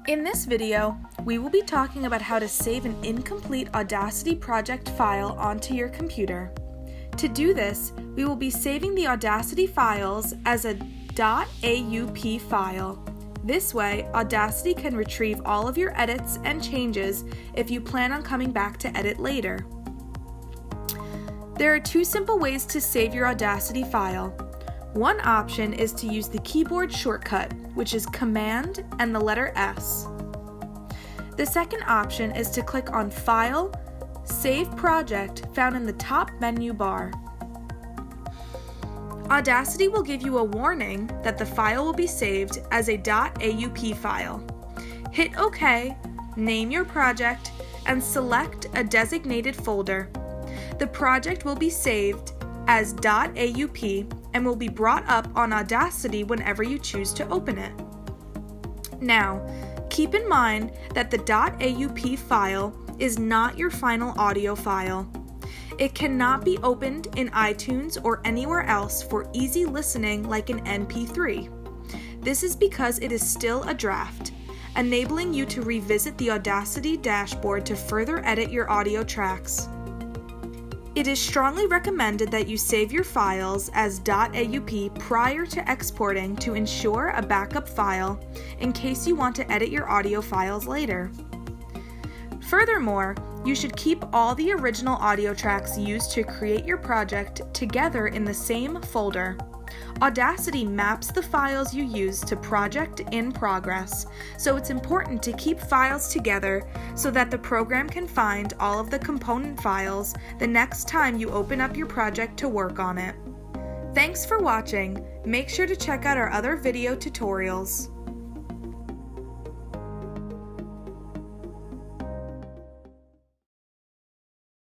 In this video, we will be talking about how to save an incomplete Audacity project file onto your computer. To do this, we will be saving the Audacity files as a .aup file. This way, Audacity can retrieve all of your edits and changes if you plan on coming back to edit later. There are two simple ways to save your Audacity file. One option is to use the keyboard shortcut, which is Command and the letter S. The second option is to click on File, Save Project found in the top menu bar. Audacity will give you a warning that the file will be saved as a .aup file. Hit OK, name your project, and select a designated folder. The project will be saved as .aup and will be brought up on Audacity whenever you choose to open it. Now, keep in mind that the .aup file is not your final audio file. It cannot be opened in iTunes or anywhere else for easy listening like an MP3. This is because it is still a draft, enabling you to revisit the Audacity dashboard to further edit your audio tracks. It is strongly recommended that you save your files as .aup prior to exporting to ensure a backup file in case you want to edit your audio files later. Furthermore, you should keep all the original audio tracks used to create your project together in the same folder. Audacity maps the files you use to Project in Progress, so it's important to keep files together so that the program can find all of the component files the next time you open up your project to work on it. Thanks for watching. Make sure to check out our other video tutorials.